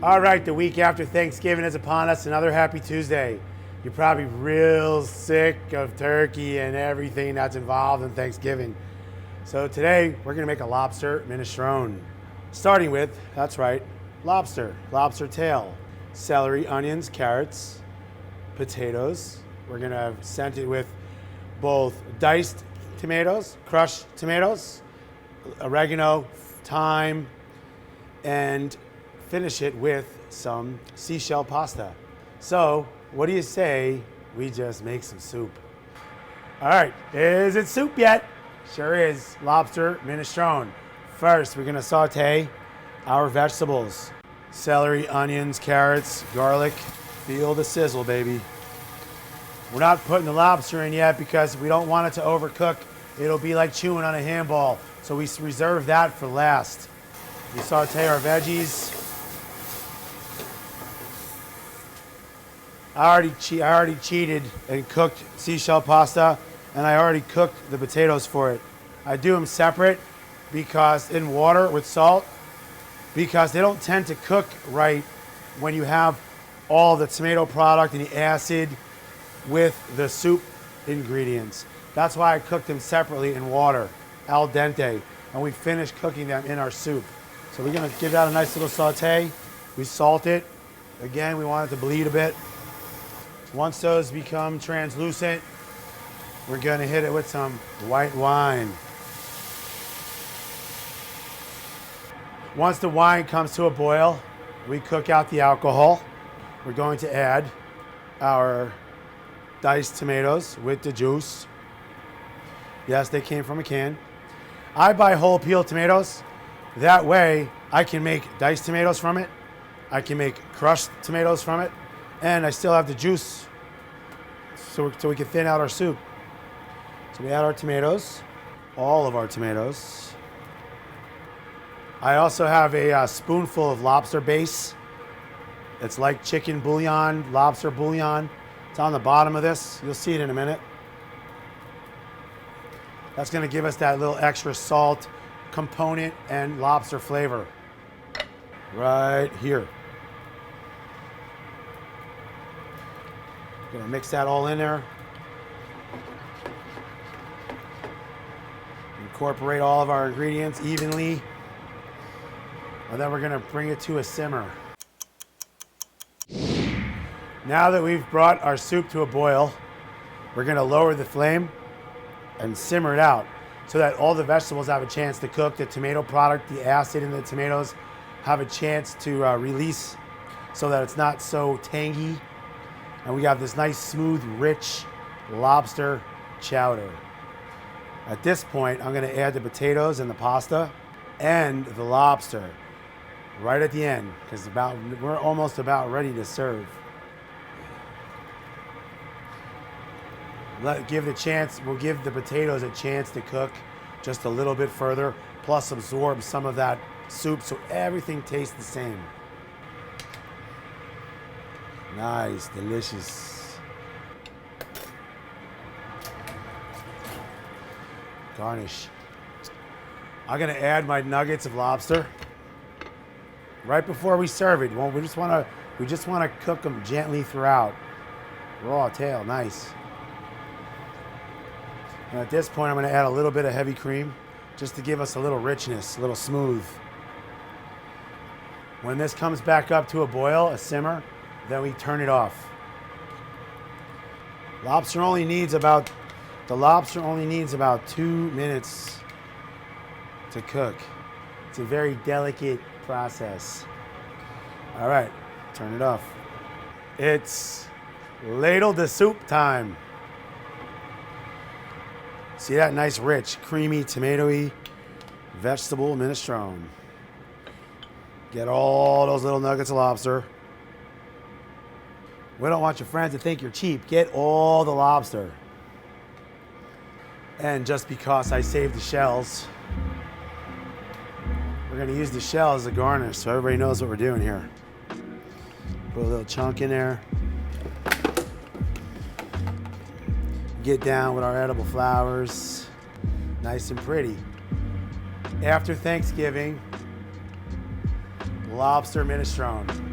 All right, the week after Thanksgiving is upon us. Another happy Tuesday. You're probably real sick of turkey and everything that's involved in Thanksgiving. So today we're gonna make a lobster minestrone. Starting with, that's right, lobster tail, celery, onions, carrots, potatoes. We're gonna scent it with both diced tomatoes, crushed tomatoes, oregano, thyme, and finish it with some seashell pasta. So, what do you say we just make some soup? All right, is it soup yet? Sure is. Lobster minestrone. First, we're gonna saute our vegetables. Celery, onions, carrots, garlic. Feel the sizzle, baby. We're not putting the lobster in yet because we don't want it to overcook. It'll be like chewing on a handball. So we reserve that for last. We saute our veggies. I already cheated and cooked seashell pasta, and I already cooked the potatoes for it. I do them separate because in water with salt, because they don't tend to cook right when you have all the tomato product and the acid with the soup ingredients. That's why I cooked them separately in water, al dente, and we finished cooking them in our soup. So we're gonna give that a nice little saute. We salt it. Again, we want it to bleed a bit. Once those become translucent, we're gonna hit it with some white wine. Once the wine comes to a boil, we cook out the alcohol. We're going to add our diced tomatoes with the juice. Yes, they came from a can. I buy whole peeled tomatoes. That way, I can make diced tomatoes from it. I can make crushed tomatoes from it. And I still have the juice so we can thin out our soup. So we add our tomatoes, all of our tomatoes. I also have a spoonful of lobster base. It's like chicken bouillon, lobster bouillon. It's on the bottom of this. You'll see it in a minute. That's gonna give us that little extra salt component and lobster flavor right here. Gonna mix that all in there. Incorporate all of our ingredients evenly. And then we're gonna bring it to a simmer. Now that we've brought our soup to a boil, we're gonna lower the flame and simmer it out so that all the vegetables have a chance to cook. The tomato product, the acid in the tomatoes have a chance to release so that it's not so tangy. And we have this nice, smooth, rich lobster chowder. At this point, I'm gonna add the potatoes and the pasta and the lobster right at the end, because we're almost about ready to serve. We'll give the potatoes a chance to cook just a little bit further, plus absorb some of that soup so everything tastes the same. Nice, delicious. Garnish. I'm gonna add my nuggets of lobster right before we serve it. We just wanna cook them gently throughout. Raw tail, nice. And at this point, I'm gonna add a little bit of heavy cream just to give us a little richness, a little smooth. When this comes back up to a boil, a simmer, then we turn it off. The lobster only needs about 2 minutes to cook. It's a very delicate process. All right, turn it off. It's ladle de soup time. See that nice, rich, creamy, tomatoey vegetable minestrone. Get all those little nuggets of lobster. We don't want your friends to think you're cheap. Get all the lobster. And just because I saved the shells, we're gonna use the shell as a garnish so everybody knows what we're doing here. Put a little chunk in there. Get down with our edible flowers. Nice and pretty. After Thanksgiving, Lobster Minestrone.